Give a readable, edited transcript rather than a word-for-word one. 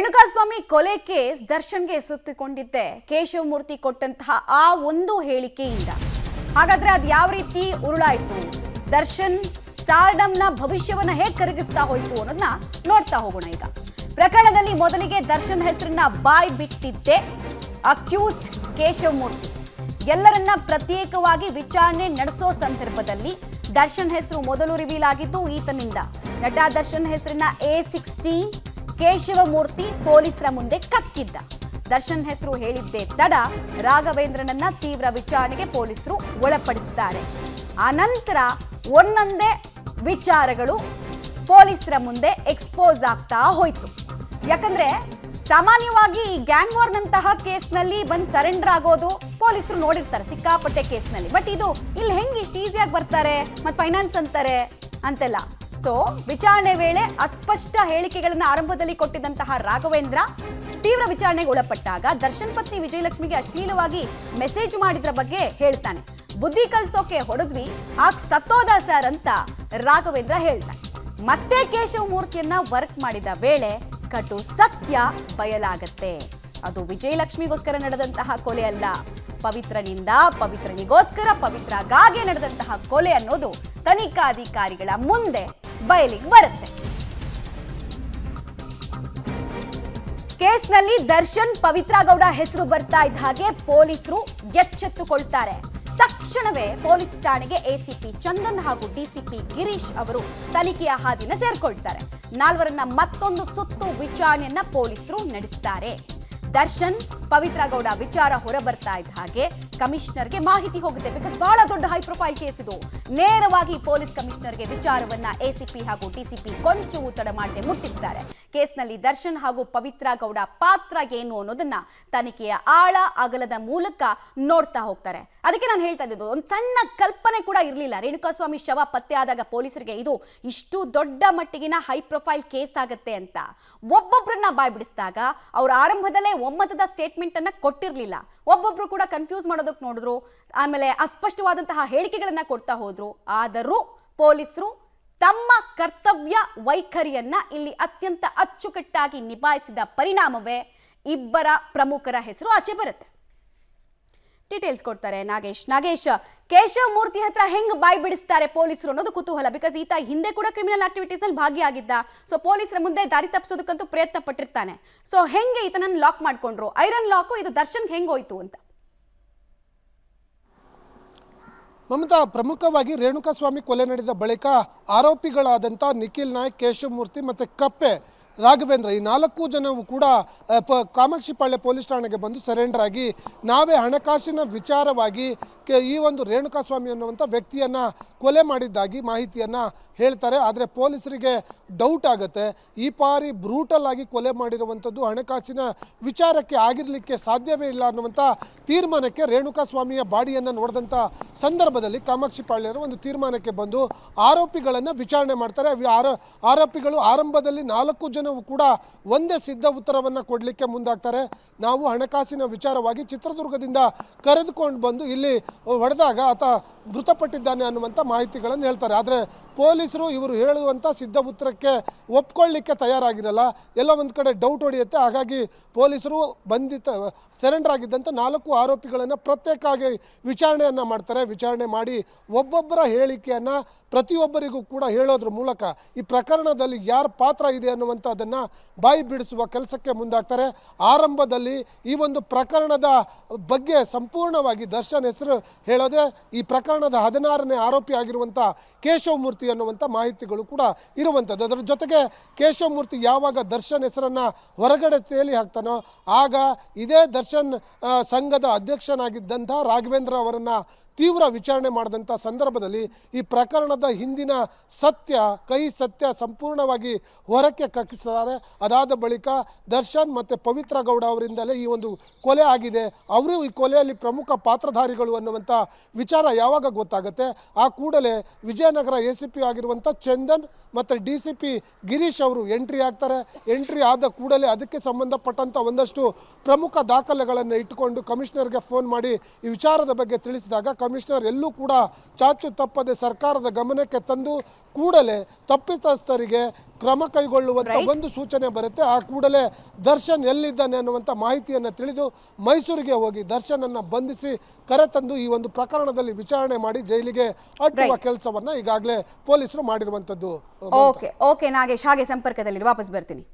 ರೇಣುಕಾಸ್ವಾಮಿ ಕೊಲೆ ಕೇಸ್ ದರ್ಶನ್ಗೆ ಸುತ್ತಿಕೊಂಡಿದ್ದೆ ಕೇಶವಮೂರ್ತಿ ಕೊಟ್ಟಂತಹ ಆ ಒಂದು ಹೇಳಿಕೆಯಿಂದ. ಹಾಗಾದ್ರೆ ಅದು ಯಾವ ರೀತಿ ಉರುಳಾಯಿತು, ದರ್ಶನ್ ಸ್ಟಾರ್ಡಮ್ನ ಭವಿಷ್ಯವನ್ನ ಹೇಗೆ ಕರಗಿಸ್ತಾ ಹೋಯ್ತು ಅನ್ನೋದನ್ನ ನೋಡ್ತಾ ಹೋಗೋಣ. ಈಗ ಪ್ರಕರಣದಲ್ಲಿ ಮೊದಲಿಗೆ ದರ್ಶನ್ ಹೆಸರನ್ನ ಬಾಯ್ ಬಿಟ್ಟಿದ್ದೆ ಅಕ್ಯೂಸ್ಡ್ ಕೇಶವಮೂರ್ತಿ. ಎಲ್ಲರನ್ನ ಪ್ರತ್ಯೇಕವಾಗಿ ವಿಚಾರಣೆ ನಡೆಸೋ ಸಂದರ್ಭದಲ್ಲಿ ದರ್ಶನ್ ಹೆಸರು ಮೊದಲು ರಿವೀಲ್ ಆಗಿದ್ದು ಈತನಿಂದ. ನಟ ದರ್ಶನ್ ಹೆಸರಿನ A16 ಕೇಶವಮೂರ್ತಿ ಪೊಲೀಸರ ಮುಂದೆ ಕಕ್ಕಿದ್ದ. ದರ್ಶನ್ ಹೆಸರು ಹೇಳಿದ್ದೇ ತಡ ರಾಘವೇಂದ್ರನನ್ನ ತೀವ್ರ ವಿಚಾರಣೆಗೆ ಪೊಲೀಸರು ಒಳಪಡಿಸಿದ್ದಾರೆ. ಆನಂತರ ಒಂದೊಂದೇ ವಿಚಾರಗಳು ಪೊಲೀಸರ ಮುಂದೆ ಎಕ್ಸ್ಪೋಸ್ ಆಗ್ತಾ ಹೋಯ್ತು. ಯಾಕಂದ್ರೆ ಸಾಮಾನ್ಯವಾಗಿ ಈ ಗ್ಯಾಂಗ್ ವಾರ್ನಂತಹ ಕೇಸ್ನಲ್ಲಿ ಬಂದು ಸರೆಂಡರ್ ಆಗೋದು ಪೊಲೀಸರು ನೋಡಿರ್ತಾರೆ ಸಿಕ್ಕಾಪಟ್ಟೆ ಕೇಸ್ನಲ್ಲಿ. ಬಟ್ ಇದು ಇಲ್ಲಿ ಹೆಂಗೆ ಇಷ್ಟು ಈಸಿಯಾಗಿ ಬರ್ತಾರೆ, ಮತ್ತೆ ಫೈನಾನ್ಸ್ ಅಂತಾರೆ ಅಂತೆಲ್ಲ. ಸೊ ವಿಚಾರಣೆ ವೇಳೆ ಅಸ್ಪಷ್ಟ ಹೇಳಿಕೆಗಳನ್ನ ಆರಂಭದಲ್ಲಿ ಕೊಟ್ಟಿದ್ದಂತಹ ರಾಘವೇಂದ್ರ ತೀವ್ರ ವಿಚಾರಣೆಗೆ ಒಳಪಟ್ಟಾಗ ದರ್ಶನ್ ಪತ್ನಿ ವಿಜಯಲಕ್ಷ್ಮಿಗೆ ಅಶ್ಲೀಲವಾಗಿ ಮೆಸೇಜ್ ಮಾಡಿದ್ರ ಬಗ್ಗೆ ಹೇಳ್ತಾನೆ. ಬುದ್ಧಿ ಕಲ್ಸೋಕೆ ಹೊಡೆದ್ವಿ, ಆಗ ಸತ್ತೋದ ಸರ್ ಅಂತ ರಾಘವೇಂದ್ರ ಹೇಳ್ತಾನೆ. ಮತ್ತೆ ಕೇಶವಮೂರ್ತಿಯನ್ನ ವರ್ಕ್ ಮಾಡಿದ ವೇಳೆ ಕಟು ಸತ್ಯ ಬಯಲಾಗತ್ತೆ. ಅದು ವಿಜಯಲಕ್ಷ್ಮಿಗೋಸ್ಕರ ನಡೆದಂತಹ ಕೊಲೆ ಅಲ್ಲ, ಪವಿತ್ರನಿಂದ ಪವಿತ್ರನಿಗೋಸ್ಕರ ಪವಿತ್ರಗಾಗೆ ನಡೆದಂತಹ ಕೊಲೆ ಅನ್ನೋದು ತನಿಖಾಧಿಕಾರಿಗಳ ಮುಂದೆ ಬಯಲಿಗೆ ಬರುತ್ತೆ. ಕೇಸ್ನಲ್ಲಿ ದರ್ಶನ್ ಪವಿತ್ರ ಗೌಡ ಹೆಸರು ಬರ್ತಾ ಇದ್ದ ಹಾಗೆ ಪೊಲೀಸರು ಎಚ್ಚೆತ್ತುಕೊಳ್ತಾರೆ. ತಕ್ಷಣವೇ ಪೊಲೀಸ್ ಠಾಣೆಗೆ ಎಸಿಪಿ ಚಂದನ್ ಹಾಗೂ ಡಿಸಿಪಿ ಗಿರೀಶ್ ಅವರು ತನಿಖೆಯ ಹಾದಿನ ಸೇರ್ಕೊಳ್ತಾರೆ. ನಾಲ್ವರನ್ನ ಮತ್ತೊಂದು ಸುತ್ತು ವಿಚಾರಣೆಯನ್ನ ಪೊಲೀಸರು ನಡೆಸ್ತಾರೆ. ದರ್ಶನ್ ಪವಿತ್ರ ಗೌಡ ವಿಚಾರ ಹೊರಬರ್ತಾ ಇದ್ದ ಹಾಗೆ ಕಮಿಷನರ್ಗೆ ಮಾಹಿತಿ ಹೋಗುತ್ತೆ. ಬಿಕಾಸ್ ಬಹಳ ದೊಡ್ಡ ಹೈ ಪ್ರೊಫೈಲ್ ಕೇಸ್ ಇದು. ನೇರವಾಗಿ ಪೊಲೀಸ್ ಕಮಿಷನರ್ಗೆ ವಿಚಾರವನ್ನ ಎಸಿಪಿ ಹಾಗೂ ಡಿಸಿಪಿ ಕೊಂಚ ತಡ ಮಾಡದೆ ಮುಟ್ಟಿಸ್ತಾರೆ. ಕೇಸ್ನಲ್ಲಿ ದರ್ಶನ್ ಹಾಗೂ ಪವಿತ್ರ ಗೌಡ ಪಾತ್ರ ಏನು ಅನ್ನೋದನ್ನ ತನಿಖೆಯ ಆಳ ಅಗಲದ ಮೂಲಕ ನೋಡ್ತಾ ಹೋಗ್ತಾರೆ. ಅದಕ್ಕೆ ನಾನು ಹೇಳ್ತಾ ಇದ್ದು, ಒಂದು ಸಣ್ಣ ಕಲ್ಪನೆ ಕೂಡ ಇರಲಿಲ್ಲ ರೇಣುಕಾಸ್ವಾಮಿ ಶವ ಪತ್ತೆ ಆದಾಗ ಪೊಲೀಸರಿಗೆ ಇದು ಇಷ್ಟು ದೊಡ್ಡ ಮಟ್ಟಿಗಿನ ಹೈ ಪ್ರೊಫೈಲ್ ಕೇಸ್ ಆಗತ್ತೆ ಅಂತ. ಒಬ್ಬೊಬ್ಬರನ್ನ ಬಾಯ್ ಬಿಡಿಸಿದಾಗ ಅವ್ರು ಆರಂಭದಲ್ಲೇ ಒಮ್ಮತದ ಸ್ಟೇಟ್ಮೆಂಟ್ ಅನ್ನ ಕೊಟ್ಟಿರಲಿಲ್ಲ. ಒಬ್ಬೊಬ್ರು ಕೂಡ ಕನ್ಫ್ಯೂಸ್ ಮಾಡೋದಕ್ಕೆ ನೋಡಿದ್ರು, ಆಮೇಲೆ ಅಸ್ಪಷ್ಟವಾದಂತಹ ಹೇಳಿಕೆಗಳನ್ನ ಕೊಡ್ತಾ ಹೋದ್ರು. ಆದರೂ ಪೊಲೀಸರು ತಮ್ಮ ಕರ್ತವ್ಯ ವೈಖರಿಯನ್ನ ಇಲ್ಲಿ ಅತ್ಯಂತ ಅಚ್ಚುಕಟ್ಟಾಗಿ ನಿಭಾಯಿಸಿದ ಪರಿಣಾಮವೇ ಇಬ್ಬರ ಪ್ರಮುಖರ ಹೆಸರು ಆಚೆ ಬರುತ್ತೆ. ಡೀಟೇಲ್ಸ್ ಕೊಡ್ತಾರೆ ನಾಗೇಶ್. ಕೇಶವಮೂರ್ತಿ ಹತ್ರ ಹೆಂಗ್ ಬಾಯ್ ಬಿಡಿಸ್ತಾರೆ ಪೊಲೀಸರು ಅನ್ನೋದು ಕುತೂಹಲ. ಬಿಕಾಸ್ ಈತ ಹಿಂದೆ ಕೂಡ ಕ್ರಿಮಿನಲ್ ಆಕ್ಟಿವಿಟೀಸ್ ನಲ್ಲಿ ಭಾಗಿಯಾಗಿದ್ದ. ಸೊ ಪೊಲೀಸರ ಮುಂದೆ ದಾರಿ ತಪ್ಪಿಸೋದಕ್ಕಂತೂ ಪ್ರಯತ್ನ ಪಟ್ಟಿರ್ತಾನೆ. ಸೊ ಹೆಂಗೆ ಈತನನ್ನು ಲಾಕ್ ಮಾಡ್ಕೊಂಡ್ರು, ಐರನ್ ಲಾಕು ಇದು ದರ್ಶನ್ ಹೆಂಗ್ ಹೋಯ್ತು ಅಂತ? ಮಮತಾ, ಪ್ರಮುಖವಾಗಿ ರೇಣುಕಾಸ್ವಾಮಿ ಕೊಲೆ ನಡೆದ ಬಳಿಕ ಆರೋಪಿಗಳಾದಂಥ ನಿಖಿಲ್ ನಾಯ್ಕ್, ಕೇಶವಮೂರ್ತಿ ಮತ್ತು ಕಪ್ಪೆ ರಾಘವೇಂದ್ರ ಈ 4 ಜನವು ಕೂಡ ಕಾಮಾಕ್ಷಿಪಾಳ್ಯ ಪೊಲೀಸ್ ಠಾಣೆಗೆ ಬಂದು ಸರೆಂಡರ್ ಆಗಿ ನಾವೇ ಹಣಕಾಸಿನ ವಿಚಾರವಾಗಿ ಈ ಒಂದು ರೇಣುಕಾಸ್ವಾಮಿ ಅನ್ನುವಂಥ ವ್ಯಕ್ತಿಯನ್ನು ಕೊಲೆ ಮಾಡಿದ್ದಾಗಿ ಮಾಹಿತಿಯನ್ನು ಹೇಳ್ತಾರೆ. ಆದರೆ ಪೊಲೀಸರಿಗೆ ಡೌಟ್ ಆಗುತ್ತೆ, ಈ ಬಾರಿ ಬ್ರೂಟಲ್ ಆಗಿ ಕೊಲೆ ಮಾಡಿರುವಂಥದ್ದು ಹಣಕಾಸಿನ ವಿಚಾರಕ್ಕೆ ಆಗಿರಲಿಕ್ಕೆ ಸಾಧ್ಯವೇ ಇಲ್ಲ ಅನ್ನುವಂಥ ತೀರ್ಮಾನಕ್ಕೆ ರೇಣುಕಾಸ್ವಾಮಿಯ ಬಾಡಿಯನ್ನು ನೋಡಿದಂಥ ಸಂದರ್ಭದಲ್ಲಿ ಕಾಮಾಕ್ಷಿಪಾಳ್ಯರು ಒಂದು ತೀರ್ಮಾನಕ್ಕೆ ಬಂದು ಆರೋಪಿಗಳನ್ನು ವಿಚಾರಣೆ ಮಾಡ್ತಾರೆ. ಆರೋಪಿಗಳು ಆರಂಭದಲ್ಲಿ 4 ಜನವು ಕೂಡ ಒಂದೇ ಸಿದ್ಧ ಉತ್ತರವನ್ನು ಕೊಡಲಿಕ್ಕೆ ಮುಂದಾಗ್ತಾರೆ. ನಾವು ಹಣಕಾಸಿನ ವಿಚಾರವಾಗಿ ಚಿತ್ರದುರ್ಗದಿಂದ ಕರೆದುಕೊಂಡು ಬಂದು ಇಲ್ಲಿ ಹೊಡೆದಾಗ ಆತ ಮೃತಪಟ್ಟಿದ್ದಾನೆ ಅನ್ನುವಂಥ ಮಾಹಿತಿಗಳನ್ನು ಹೇಳ್ತಾರೆ. ಆದರೆ ಪೊಲೀಸರು ಇವರು ಹೇಳುವಂಥ ಸಿದ್ಧ ಉತ್ತರಕ್ಕೆ ಒಪ್ಕೊಳ್ಳಿಕ್ಕೆ ತಯಾರಾಗಿರಲ್ಲ. ಎಲ್ಲ ಒಂದು ಕಡೆ ಡೌಟ್ ಹೊಡೆಯುತ್ತೆ. ಹಾಗಾಗಿ ಪೊಲೀಸರು ಸರೆಂಡರ್ ಆಗಿದ್ದಂಥ 4 ಆರೋಪಿಗಳನ್ನು ಪ್ರತ್ಯೇಕವಾಗಿ ವಿಚಾರಣೆಯನ್ನು ಮಾಡ್ತಾರೆ. ವಿಚಾರಣೆ ಮಾಡಿ ಒಬ್ಬೊಬ್ಬರ ಹೇಳಿಕೆಯನ್ನು ಪ್ರತಿಯೊಬ್ಬರಿಗೂ ಕೂಡ ಹೇಳೋದ್ರ ಮೂಲಕ ಈ ಪ್ರಕರಣದಲ್ಲಿ ಯಾರ ಪಾತ್ರ ಇದೆ ಅನ್ನುವಂಥದ್ದನ್ನು ಬಾಯಿ ಬಿಡಿಸುವ ಕೆಲಸಕ್ಕೆ ಮುಂದಾಗ್ತಾರೆ. ಆರಂಭದಲ್ಲಿ ಈ ಒಂದು ಪ್ರಕರಣದ ಬಗ್ಗೆ ಸಂಪೂರ್ಣವಾಗಿ ದರ್ಶನ್ ಹೆಸರು ಹೇಳೋದೆ ಈ ಪ್ರಕರಣದ 16ನೇ ಆರೋಪಿ ಆಗಿರುವಂಥ ಕೇಶವಮೂರ್ತಿ ಅನ್ನುವಂಥ ಮಾಹಿತಿಗಳು ಕೂಡ ಇರುವಂಥದ್ದು. ಅದರ ಜೊತೆಗೆ ಕೇಶವಮೂರ್ತಿ ಯಾವಾಗ ದರ್ಶನ್ ಹೆಸರನ್ನು ಹೊರಗಡೆ ತೇಲಿ ಹಾಕ್ತಾನೋ ಆಗ ಇದೇ ದರ್ಶನ್ ಸಂಘದ ಅಧ್ಯಕ್ಷನಾಗಿದ್ದಂಥ ರಾಘವೇಂದ್ರ ಅವರನ್ನು ತೀವ್ರ ವಿಚಾರಣೆ ಮಾಡಿದಂಥ ಸಂದರ್ಭದಲ್ಲಿ ಈ ಪ್ರಕರಣದ ಹಿಂದಿನ ಸತ್ಯ ಸಂಪೂರ್ಣವಾಗಿ ಹೊರಕ್ಕೆ ಕಕ್ಕಿಸ್ತಾರೆ. ಅದಾದ ಬಳಿಕ ದರ್ಶನ್ ಮತ್ತು ಪವಿತ್ರ ಗೌಡ ಅವರಿಂದಲೇ ಈ ಒಂದು ಕೊಲೆ ಆಗಿದೆ, ಅವರು ಈ ಕೊಲೆಯಲ್ಲಿ ಪ್ರಮುಖ ಪಾತ್ರಧಾರಿಗಳು ಅನ್ನುವಂಥ ವಿಚಾರ ಯಾವಾಗ ಗೊತ್ತಾಗುತ್ತೆ ಆ ಕೂಡಲೇ ವಿಜಯನಗರ ಎಸಿಪಿ ಆಗಿರುವಂಥ ಚಂದನ್ ಮತ್ತು ಡಿಸಿಪಿ ಗಿರೀಶ್ ಅವರು ಎಂಟ್ರಿ ಆಗ್ತಾರೆ. ಎಂಟ್ರಿ ಆದ ಕೂಡಲೇ ಅದಕ್ಕೆ ಸಂಬಂಧಪಟ್ಟಂಥ ಒಂದಷ್ಟು ಪ್ರಮುಖ ದಾಖಲೆಗಳನ್ನು ಇಟ್ಟುಕೊಂಡು ಕಮಿಷನರ್ಗೆ ಫೋನ್ ಮಾಡಿ ಈ ವಿಚಾರದ ಬಗ್ಗೆ ತಿಳಿಸಿದಾಗ ಕಮಿಷನರ್ ಎಲ್ಲೂ ಕೂಡ ಚಾಚು ತಪ್ಪದೆ ಸರ್ಕಾರದ ಗಮನಕ್ಕೆ ತಂದು ಕೂಡಲೇ ತಪ್ಪಿತಸ್ಥರಿಗೆ ಕ್ರಮ ಕೈಗೊಳ್ಳುವಂತ ಒಂದು ಸೂಚನೆ ಬರುತ್ತೆ. ಆ ಕೂಡಲೇ ದರ್ಶನ್ ಎಲ್ಲಿದ್ದಾನೆ ಅನ್ನುವಂಥ ಮಾಹಿತಿಯನ್ನು ತಿಳಿದು ಮೈಸೂರಿಗೆ ಹೋಗಿ ದರ್ಶನ್ ಅನ್ನ ಬಂಧಿಸಿ ಕರೆತಂದು ಈ ಒಂದು ಪ್ರಕರಣದಲ್ಲಿ ವಿಚಾರಣೆ ಮಾಡಿ ಜೈಲಿಗೆ ಅಟ್ಟುವ ಕೆಲಸವನ್ನ ಈಗಾಗಲೇ ಪೊಲೀಸರು ಮಾಡಿರುವಂತದ್ದು. ಓಕೆ ನಾಗೇಶ್, ಹಾಗೆ ಸಂಪರ್ಕದಲ್ಲಿ ವಾಪಸ್ ಬರ್ತೀನಿ.